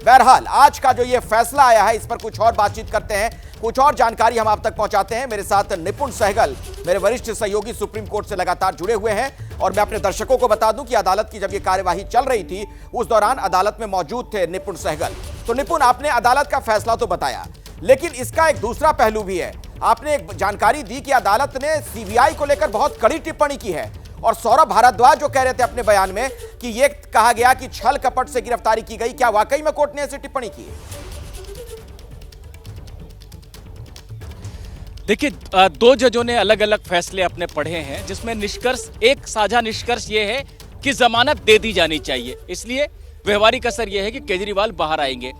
बहरहाल आज का जो ये फैसला आया है इस पर कुछ और बातचीत करते हैं, कुछ और जानकारी हम आप तक पहुंचाते हैं। मेरे साथ निपुण सहगल मेरे वरिष्ठ सहयोगी सुप्रीम कोर्ट से लगातार जुड़े हुए हैं और मैं अपने दर्शकों को बता दूं कि अदालत की जब ये कार्यवाही चल रही थी उस दौरान अदालत में मौजूद थे निपुण सहगल। तो निपुण, आपने अदालत का फैसला तो बताया, लेकिन इसका एक दूसरा पहलू भी है। आपने एक जानकारी दी कि अदालत ने सीबीआई को लेकर बहुत कड़ी टिप्पणी की है और सौरभ भारद्वाज जो कह रहे थे अपने बयान में कि यह कहा गया कि छल कपट से गिरफ्तारी की गई, क्या वाकई में कोर्ट ने ऐसी टिप्पणी की? देखिए, दो जजों ने अलग अलग फैसले अपने पढ़े हैं, जिसमें निष्कर्ष, एक साझा निष्कर्ष यह है कि जमानत दे दी जानी चाहिए। इसलिए व्यवहारिक असर यह है कि केजरीवाल बाहर आएंगे।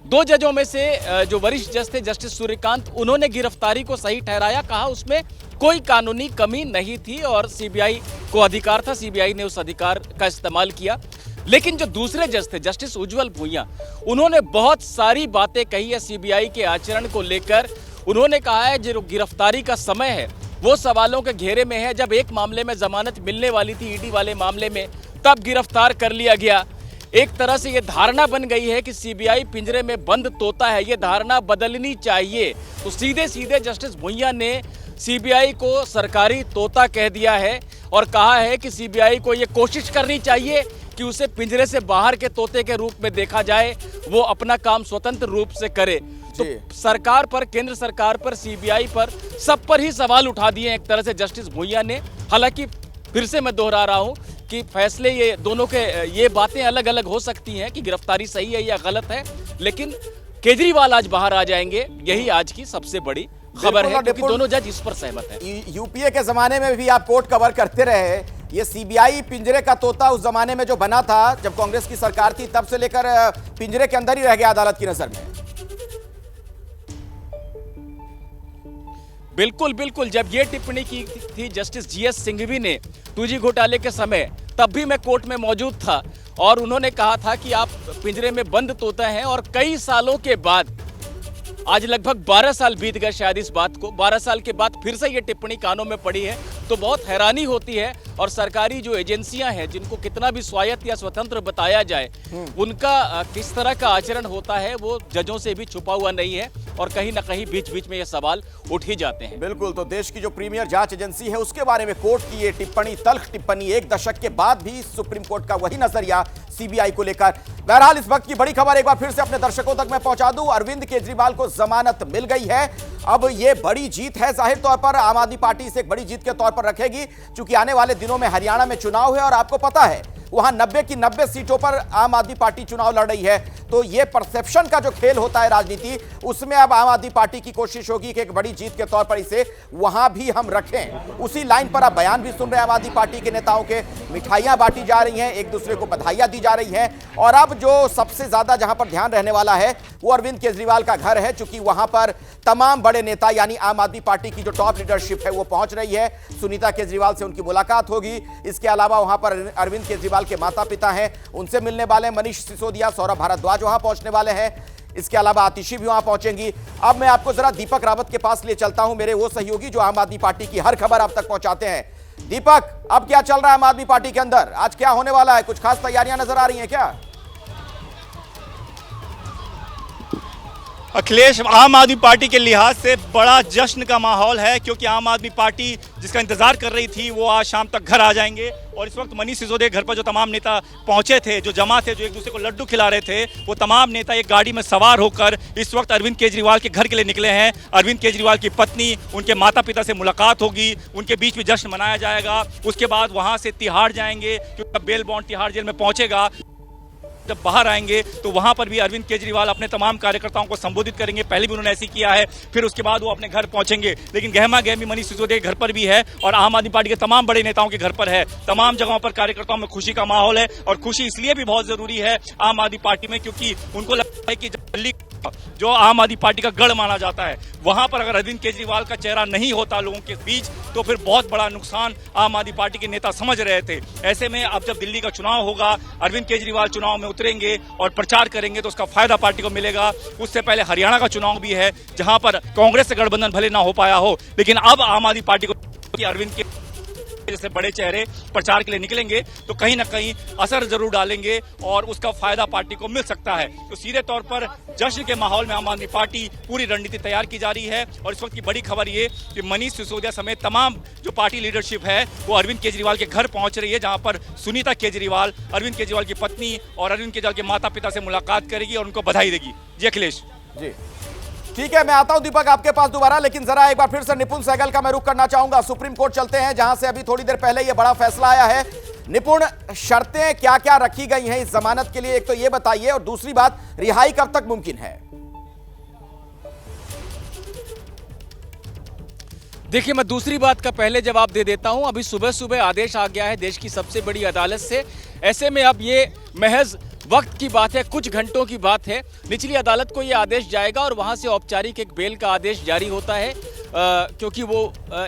दो जजों में से जो वरिष्ठ जज थे जस्टिस सूर्यकांत, उन्होंने गिरफ्तारी को सही ठहराया, कहा उसमें कोई कानूनी कमी नहीं थी और सीबीआई को अधिकार था, सीबीआई ने उस अधिकार का इस्तेमाल किया। लेकिन जो दूसरे जज थे जस्टिस उज्जवल भुइयां, उन्होंने बहुत सारी बातें कही है सीबीआई के आचरण को लेकर। उन्होंने कहा है जो गिरफ्तारी का समय है वो सवालों के घेरे में है। जब एक मामले में जमानत मिलने वाली थी, ईडी वाले मामले में, तब गिरफ्तार कर लिया गया। एक तरह से ये धारणा बन गई है कि सीबीआई पिंजरे में बंद तोता है, ये धारणा बदलनी चाहिए। तो सीधे सीधे जस्टिस भुइयां ने सीबीआई को सरकारी तोता कह दिया है और कहा है कि सीबीआई को ये कोशिश करनी चाहिए कि उसे पिंजरे से बाहर के तोते के रूप में देखा जाए, वो अपना काम स्वतंत्र रूप से करे। तो सरकार पर, केंद्र सरकार पर, सीबीआई पर, सब पर ही सवाल उठा दिए एक तरह से जस्टिस भुइयां ने। हालांकि फिर से मैं दोहरा रहा हूं कि फैसले ये दोनों के, ये बातें अलग अलग हो सकती हैं कि गिरफ्तारी सही है या गलत है, लेकिन केजरीवाल आज बाहर आ जाएंगे, यही आज की सबसे बड़ी खबर है, क्योंकि दोनों जज इस पर सहमत हैं। यूपीए के जमाने में भी आप कोर्ट कवर करते रहे। ये सीबीआई पिंजरे का तोता उस जमाने में जो बना था जब कांग्रेस की सरकार थी, तब से लेकर पिंजरे के अंदर ही रह गया अदालत की नजर में। बिल्कुल बिल्कुल, जब ये टिप्पणी की थी जस्टिस जीएस सिंघवी ने 2G घोटाले के समय, तब भी मैं कोर्ट में मौजूद था और उन्होंने कहा था कि आप पिंजरे में बंद तोता हैं। और कई सालों के बाद, आज लगभग 12 साल बीत गए शायद इस बात को, 12 साल के बाद फिर से ये टिप्पणी कानों में पड़ी है, तो बहुत हैरानी होती है। और सरकारी जो एजेंसियां हैं, जिनको कितना भी स्वायत्त या स्वतंत्र बताया जाए, उनका किस तरह का आचरण होता है वो जजों से भी छुपा हुआ नहीं है और कहीं ना कहीं बीच बीच में ये सवाल उठ ही जाते हैं। बिल्कुल, तो देश की जो प्रीमियर जांच एजेंसी है उसके बारे में कोर्ट की ये टिप्पणी, तल्ख टिप्पणी, एक दशक के बाद भी सुप्रीम कोर्ट का वही नजरिया सीबीआई को लेकर। बहरहाल इस वक्त की बड़ी खबर एक बार फिर से अपने दर्शकों तक मैं पहुंचा दूं, अरविंद केजरीवाल को जमानत मिल गई है। अब ये बड़ी जीत है, जाहिर तौर पर आम आदमी पार्टी इसे एक बड़ी जीत के तौर पर रखेगी, क्योंकि आने वाले दिनों में हरियाणा में चुनाव है और आपको पता है वहां 90 की 90 सीटों पर आम आदमी पार्टी चुनाव लड़ रही है। तो ये परसेप्शन का जो खेल होता है राजनीति, उसमें अब आम आदमी पार्टी की कोशिश होगी कि एक बड़ी जीत के तौर पर इसे वहां भी हम रखें। उसी लाइन पर अब बयान भी सुन रहे हैं आम आदमी पार्टी के नेताओं के, मिठाइयां बांटी जा रही हैं, एक दूसरे को बधाइयां दी जा रही हैं। और अब जो सबसे ज्यादा जहां पर ध्यान रहने वाला है वो अरविंद केजरीवाल का घर है, चूंकि वहां पर तमाम बड़े नेता यानी आम आदमी पार्टी की जो टॉप लीडरशिप है वो पहुंच रही है। सुनीता केजरीवाल से उनकी मुलाकात होगी। इसके अलावा वहां पर अरविंद केजरीवाल के माता पिता हैं, उनसे मिलने वाले मनीष सिसोदिया, सौरभ भारद्वाज वहां पहुंचने वाले हैं। इसके अलावा आतिशी भी वहां पहुंचेंगी। अब मैं आपको जरा दीपक रावत के पास ले चलता हूं, मेरे वो सहयोगी जो आम आदमी पार्टी की हर खबर आप तक पहुंचाते हैं। दीपक, अब क्या चल रहा है आम आदमी पार्टी के अंदर? आज क्या होने वाला है? कुछ खास तैयारियां नजर आ रही हैं क्या? अखिलेश, आम आदमी पार्टी के लिहाज से बड़ा जश्न का माहौल है, क्योंकि आम आदमी पार्टी जिसका इंतजार कर रही थी वो आज शाम तक घर आ जाएंगे। और इस वक्त मनीष सिसोदिया घर पर जो तमाम नेता पहुंचे थे, जो जमा थे, जो एक दूसरे को लड्डू खिला रहे थे, वो तमाम नेता एक गाड़ी में सवार होकर इस वक्त अरविंद केजरीवाल के घर के लिए निकले हैं। अरविंद केजरीवाल की पत्नी, उनके माता पिता से मुलाकात होगी, उनके बीच में जश्न मनाया जाएगा। उसके बाद वहां से तिहाड़ जाएंगे, क्योंकि बेल बॉन्ड तिहाड़ जेल में पहुंचेगा। जब बाहर आएंगे तो वहां पर भी अरविंद केजरीवाल अपने तमाम कार्यकर्ताओं को संबोधित करेंगे, पहले भी उन्होंने ऐसे किया है। फिर उसके बाद वो अपने घर पहुंचेंगे, लेकिन गहमा गहमी मनीष सिसोदिया के घर पर भी है और आम आदमी पार्टी के तमाम बड़े नेताओं के घर पर है। तमाम जगहों पर कार्यकर्ताओं में खुशी का माहौल है और खुशी इसलिए भी बहुत जरूरी है आम आदमी पार्टी में, क्योंकि उनको लगता है कि दिल्ली जो आम आदमी पार्टी का गढ़ माना जाता है, वहां पर अगर अरविंद केजरीवाल का चेहरा नहीं होता लोगों के बीच, तो फिर बहुत बड़ा नुकसान आम आदमी पार्टी के नेता समझ रहे थे। ऐसे में अब जब दिल्ली का चुनाव होगा, अरविंद केजरीवाल चुनाव में उतरेंगे और प्रचार करेंगे, तो उसका फायदा पार्टी को मिलेगा। उससे पहले हरियाणा का चुनाव भी है, जहां पर कांग्रेस से गठबंधन भले ना हो पाया हो, लेकिन अब आम आदमी पार्टी को अरविंद के जैसे बड़े चेहरे प्रचार के लिए निकलेंगे तो कहीं ना कहीं असर जरूर डालेंगे और उसका फायदा पार्टी को मिल सकता है। तो सीधे तौर पर जश्न के माहौल में आम आदमी पार्टी पूरी रणनीति तैयार की जा रही है और इस वक्त की बड़ी खबर ये कि मनीष सिसोदिया समेत तमाम जो पार्टी लीडरशिप है वो अरविंद केजरीवाल के घर पहुंच रही है, जहां पर सुनीता केजरीवाल अरविंद केजरीवाल की पत्नी और अरविंद केजरीवाल के माता पिता से मुलाकात करेगी और उनको बधाई देगी। जी अखिलेश जी ठीक है, मैं आता हूं दीपक आपके पास दोबारा, लेकिन जरा एक बार फिर से निपुण सहगल का मैं रुख करना चाहूंगा। सुप्रीम कोर्ट चलते हैं, जहां से अभी थोड़ी देर पहले यह बड़ा फैसला आया है। निपुण, शर्तें क्या क्या रखी गई हैं इस जमानत के लिए, एक तो यह बताइए, और दूसरी बात, रिहाई कब तक मुमकिन है? देखिए, मैं दूसरी बात का पहले जवाब दे देता हूं। अभी सुबह सुबह आदेश आ गया है देश की सबसे बड़ी अदालत से। ऐसे में अब ये महज वक्त की बात है, कुछ घंटों की बात है। निचली अदालत को ये आदेश जाएगा और वहां से औपचारिक एक बेल का आदेश जारी होता है, क्योंकि वो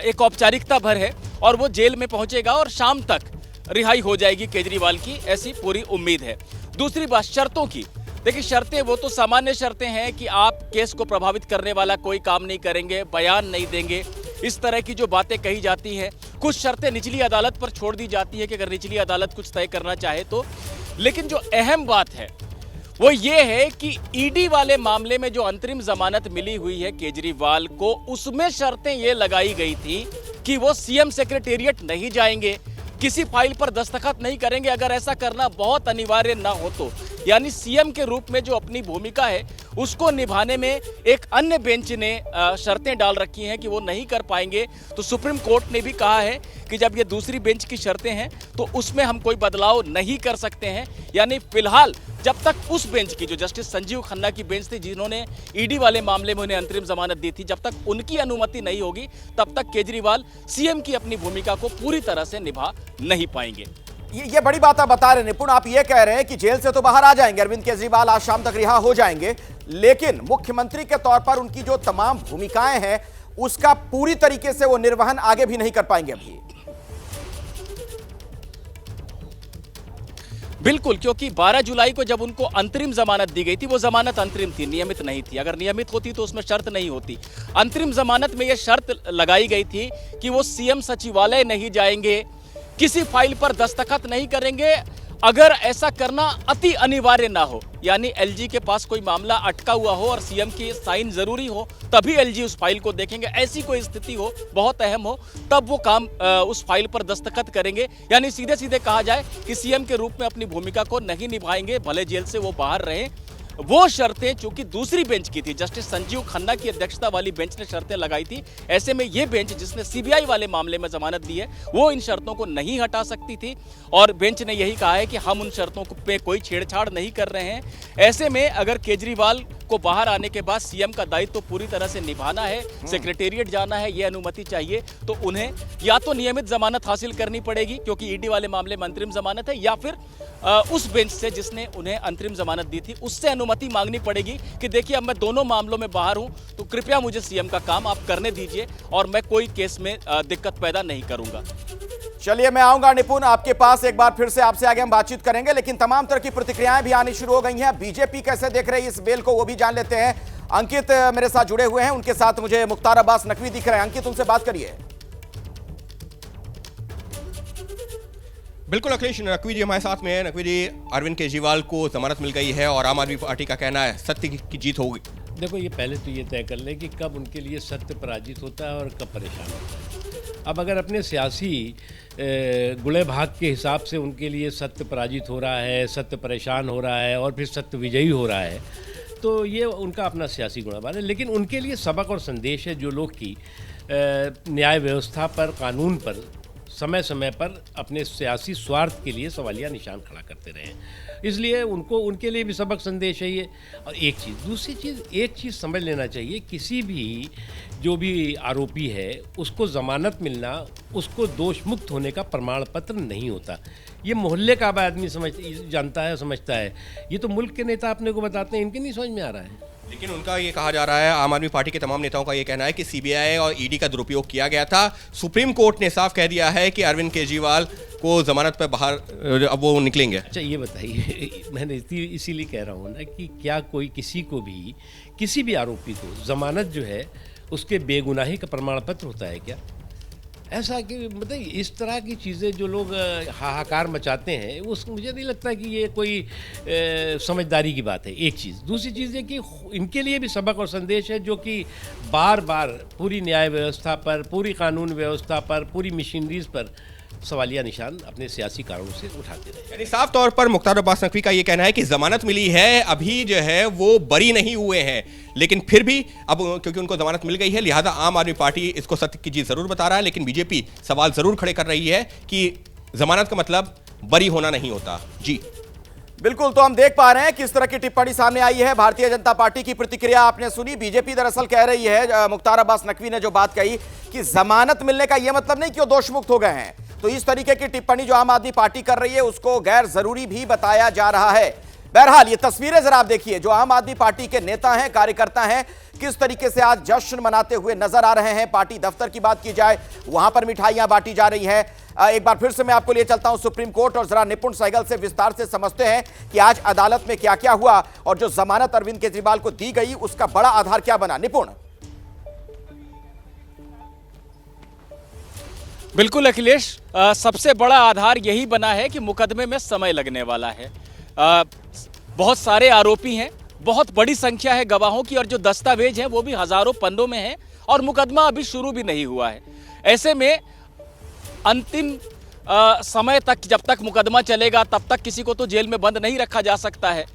एक औपचारिकता भर है, और वो जेल में पहुंचेगा और शाम तक रिहाई हो जाएगी केजरीवाल की, ऐसी पूरी उम्मीद है। दूसरी बात शर्तों की। देखिए, शर्तें वो तो सामान्य शर्तें हैं कि आप केस को प्रभावित करने वाला कोई काम नहीं करेंगे, बयान नहीं देंगे, इस तरह की जो बातें कही जाती हैं। कुछ शर्तें निचली अदालत पर छोड़ दी जाती है कि अगर निचली अदालत कुछ तय करना चाहे तो। लेकिन जो अहम बात है वो ये है कि ईडी वाले मामले में जो अंतरिम जमानत मिली हुई है केजरीवाल को, उसमें शर्तें ये लगाई गई थी कि वो सीएम सेक्रेटेरिएट नहीं जाएंगे, किसी फाइल पर दस्तखत नहीं करेंगे अगर ऐसा करना बहुत अनिवार्य ना हो तो। यानी सीएम के रूप में जो अपनी भूमिका है उसको निभाने में एक अन्य बेंच ने शर्तें डाल रखी हैं कि वो नहीं कर पाएंगे। तो सुप्रीम कोर्ट ने भी कहा है कि जब ये दूसरी बेंच की शर्तें हैं तो उसमें हम कोई बदलाव नहीं कर सकते हैं। यानी फिलहाल जब तक उस बेंच की, जो जस्टिस संजीव खन्ना की बेंच थी जिन्होंने ईडी वाले मामले में उन्हें अंतरिम जमानत दी थी, जब तक उनकी अनुमति नहीं होगी तब तक केजरीवाल सीएम की अपनी भूमिका को पूरी तरह से निभा नहीं पाएंगे। ये बड़ी बात आप बता रहे हैं निपुण। आप ये कह रहे हैं कि जेल से तो बाहर आ जाएंगे अरविंद केजरीवाल, आज शाम तक रिहा हो जाएंगे, लेकिन मुख्यमंत्री के तौर पर उनकी जो तमाम भूमिकाएं हैं उसका पूरी तरीके से वो निर्वहन आगे भी नहीं कर पाएंगे अभी। बिल्कुल, क्योंकि 12 जुलाई को जब उनको अंतरिम जमानत दी गई थी, वो जमानत अंतरिम थी, नियमित नहीं थी। अगर नियमित होती तो उसमें शर्त नहीं होती। अंतरिम जमानत में यह शर्त लगाई गई थी कि वो सीएम सचिवालय नहीं जाएंगे, किसी फाइल पर दस्तखत नहीं करेंगे अगर ऐसा करना अति अनिवार्य ना हो। यानी एलजी के पास कोई मामला अटका हुआ हो और सीएम की साइन जरूरी हो, तभी एलजी उस फाइल को देखेंगे। ऐसी कोई स्थिति हो, बहुत अहम हो, तब वो काम उस फाइल पर दस्तखत करेंगे। यानी सीधे सीधे कहा जाए कि सीएम के रूप में अपनी भूमिका को नहीं निभाएंगे, भले जेल से वो बाहर रहें। वो शर्तें चूंकि दूसरी बेंच की थी, जस्टिस संजीव खन्ना की अध्यक्षता वाली बेंच ने शर्तें लगाई थी। ऐसे में ये बेंच जिसने सीबीआई वाले मामले में जमानत दी है वो इन शर्तों को नहीं हटा सकती थी, और बेंच ने यही कहा है कि हम उन शर्तों पे कोई छेड़छाड़ नहीं कर रहे हैं। ऐसे में अगर केजरीवाल को बाहर आने के बाद सीएम का दायित्व तो पूरी तरह से निभाना है, सेक्रेटेरिएट जाना है, ये अनुमति चाहिए, तो उन्हें या तो नियमित जमानत हासिल करनी पड़ेगी क्योंकि ईडी वाले मामले में अंतरिम जमानत है, या फिर उस बेंच से जिसने उन्हें अंतरिम जमानत दी थी उससे अनुमति मांगनी पड़ेगी कि देखिए अब मैं दोनों मामलों में बाहर हूं, तो कृपया मुझे सीएम का काम आप करने दीजिए और मैं कोई केस में दिक्कत पैदा नहीं करूंगा। चलिए, मैं आऊंगा निपुण आपके पास, एक बार फिर से आपसे आगे हम बातचीत करेंगे, लेकिन तमाम तरह की प्रतिक्रियाएं भी आनी शुरू हो गई हैं। बीजेपी कैसे देख रही है इस बेल को, वो भी जान लेते हैं। अंकित मेरे साथ जुड़े हुए हैं, उनके साथ मुझे मुख्तार अब्बास नकवी दिख रहे हैं। अंकित, उनसे बात करिए। बिल्कुल अखिलेश, नकवी जी हमारे साथ में है। नकवी जी, अरविंद केजरीवाल को जमानत मिल गई है और आम आदमी पार्टी का कहना है सत्य की जीत होगी। देखो, ये पहले तो ये तय कर ले कि कब उनके लिए सत्य पराजित होता है और कब परेशान होता है। अब अगर अपने सियासी गुले भाग के हिसाब से उनके लिए सत्य पराजित हो रहा है, सत्य परेशान हो रहा है और फिर सत्य विजयी हो रहा है, तो ये उनका अपना सियासी गुणगान है। लेकिन उनके लिए सबक और संदेश है जो लोग की न्याय व्यवस्था पर, कानून पर समय समय पर अपने सियासी स्वार्थ के लिए सवालिया निशान खड़ा करते रहे, इसलिए उनके लिए भी सबक संदेश है ये। और एक चीज़ समझ लेना चाहिए, किसी भी जो भी आरोपी है उसको ज़मानत मिलना उसको दोष मुक्त होने का प्रमाण पत्र नहीं होता। ये मोहल्ले का आदमी जानता है, समझता है। ये तो मुल्क के नेता अपने को बताते हैं, इनके नहीं समझ में आ रहा है। लेकिन उनका ये कहा जा रहा है, आम आदमी पार्टी के तमाम नेताओं का ये कहना है कि सीबीआई और ईडी का दुरुपयोग किया गया था। सुप्रीम कोर्ट ने साफ कह दिया है कि अरविंद केजरीवाल को जमानत पर बाहर अब वो निकलेंगे। अच्छा, ये बताइए, मैंने इसीलिए कह रहा हूँ ना कि क्या कोई किसी भी आरोपी को जमानत जो है उसके बेगुनाही का प्रमाण पत्र होता है क्या? ऐसा कि मतलब इस तरह की चीज़ें जो लोग हाहाकार मचाते हैं, उस मुझे नहीं लगता कि ये कोई समझदारी की बात है। एक चीज़, दूसरी चीज़ है कि इनके लिए भी सबक और संदेश है, जो कि बार बार पूरी न्याय व्यवस्था पर, पूरी कानून व्यवस्था पर, पूरी मशीनरीज पर सवालिया निशान अपने सियासी कारणों से उठाते रहे। यानी साफ तौर पर मुख्तार अब्बास नकवी का ये कहना है कि जमानत मिली है, अभी जो है वो बरी नहीं हुए हैं, लेकिन फिर भी अब क्योंकि उनको जमानत मिल गई है, लिहाजा आम आदमी पार्टी इसको सत्य की जीत जरूर बता रहा है, लेकिन बीजेपी सवाल जरूर खड़े कर रही है कि जमानत का मतलब बरी होना नहीं होता। जी बिल्कुल, तो हम देख पा रहे हैं किस तरह की टिप्पणी सामने आई है। भारतीय जनता पार्टी की प्रतिक्रिया आपने सुनी। बीजेपी दरअसल कह रही है, मुख्तार अब्बास नकवी ने जो बात कही कि जमानत मिलने का यह मतलब नहीं कि वो दोषमुक्त हो गए हैं, तो इस तरीके की टिप्पणी जो आम आदमी पार्टी कर रही है उसको गैर जरूरी भी बताया जा रहा है। बहरहाल ये तस्वीरें जरा आप देखिए, जो आम आदमी पार्टी के नेता हैं, कार्यकर्ता हैं, किस तरीके से आज जश्न मनाते हुए नजर आ रहे हैं। पार्टी दफ्तर की बात की जाए, वहां पर मिठाइयां बांटी जा रही है। एक बार फिर से मैं आपको लिए चलता हूं सुप्रीम कोर्ट और जरा निपुण सहगल से विस्तार से समझते हैं कि आज अदालत में क्या क्या हुआ और जो जमानत अरविंद केजरीवाल को दी गई उसका बड़ा आधार क्या बना। निपुण। बिल्कुल अखिलेश, सबसे बड़ा आधार यही बना है कि मुकदमे में समय लगने वाला है। बहुत सारे आरोपी हैं, बहुत बड़ी संख्या है गवाहों की, और जो दस्तावेज हैं वो भी हजारों पन्नों में हैं, और मुकदमा अभी शुरू भी नहीं हुआ है। ऐसे में अंतिम समय तक, जब तक मुकदमा चलेगा तब तक किसी को तो जेल में बंद नहीं रखा जा सकता है,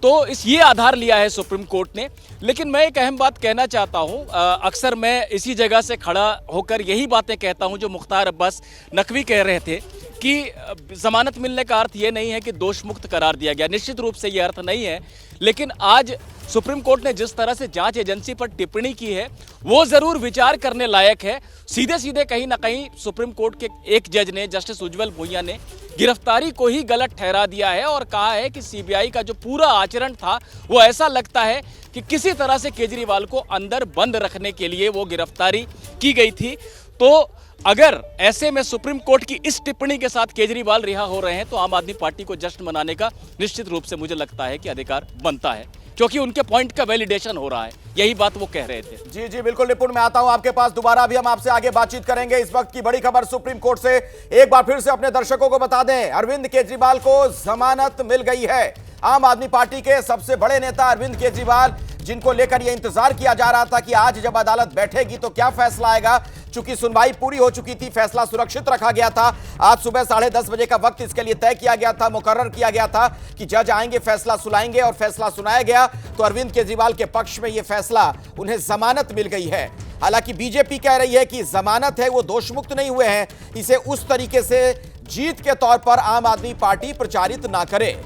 तो ये आधार लिया है सुप्रीम कोर्ट ने। लेकिन मैं एक अहम बात कहना चाहता हूं, अक्सर मैं इसी जगह से खड़ा होकर यही बातें कहता हूं जो मुख्तार अब्बास नकवी कह रहे थे कि जमानत मिलने का अर्थ ये नहीं है कि दोष मुक्त करार दिया गया। निश्चित रूप से ये अर्थ नहीं है, लेकिन आज सुप्रीम कोर्ट ने जिस तरह से जांच एजेंसी पर टिप्पणी की है वो जरूर विचार करने लायक है। सीधे सीधे कहीं ना कहीं सुप्रीम कोर्ट के एक जज ने, जस्टिस उज्जवल भुइयां ने, गिरफ्तारी को ही गलत ठहरा दिया है और कहा है कि सीबीआई का जो पूरा आचरण था वो ऐसा लगता है कि किसी तरह से केजरीवाल को अंदर बंद रखने के लिए वो गिरफ्तारी की गई थी। तो अगर ऐसे में सुप्रीम कोर्ट की इस टिप्पणी के साथ केजरीवाल रिहा हो रहे हैं तो आम आदमी पार्टी को जश्न मनाने का निश्चित रूप से मुझे लगता है कि अधिकार बनता है, क्योंकि उनके पॉइंट का वैलिडेशन हो रहा है। यही बात वो कह रहे थे। जी जी बिल्कुल निपुण, मैं आता हूं आपके पास दोबारा। अभी हम आपसे आगे बातचीत करेंगे। इस वक्त की बड़ी खबर सुप्रीम कोर्ट से एक बार फिर से अपने दर्शकों को बता दें, अरविंद केजरीवाल को जमानत मिल गई है। आम आदमी पार्टी के सबसे बड़े नेता अरविंद केजरीवाल, जिनको लेकर यह इंतजार किया जा रहा था कि आज जब अदालत बैठेगी तो क्या फैसला आएगा, चूंकि सुनवाई पूरी हो चुकी थी, फैसला सुरक्षित रखा गया था। आज सुबह 10:30 बजे का वक्त इसके लिए तय किया गया था, मुकर्रर किया गया था कि जज आएंगे, फैसला सुनाएंगे, और फैसला सुनाया गया तो अरविंद केजरीवाल के पक्ष में यह फैसला, उन्हें जमानत मिल गई है। हालांकि बीजेपी कह रही है कि जमानत है, वो दोषमुक्त नहीं हुए हैं, इसे उस तरीके से जीत के तौर पर आम आदमी पार्टी प्रचारित ना करे।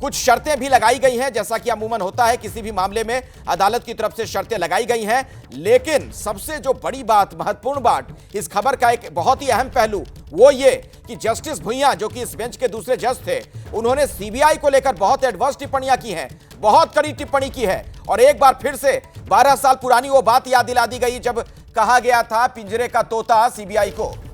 कुछ शर्तें भी लगाई गई हैं, जैसा कि अमूमन होता है किसी भी मामले में अदालत की तरफ से शर्तें लगाई गई हैं। लेकिन सबसे जो बड़ी बात, महत्वपूर्ण बात, इस खबर का एक बहुत ही अहम पहलू वो ये कि जस्टिस भुइयां, जो कि इस बेंच के दूसरे जज थे, उन्होंने सीबीआई को लेकर बहुत एडवर्स टिप्पणियां की हैं, बहुत कड़ी टिप्पणी की है। और एक बार फिर से 12 साल पुरानी वो बात याद दिला दी गई जब कहा गया था पिंजरे का तोता सीबीआई को।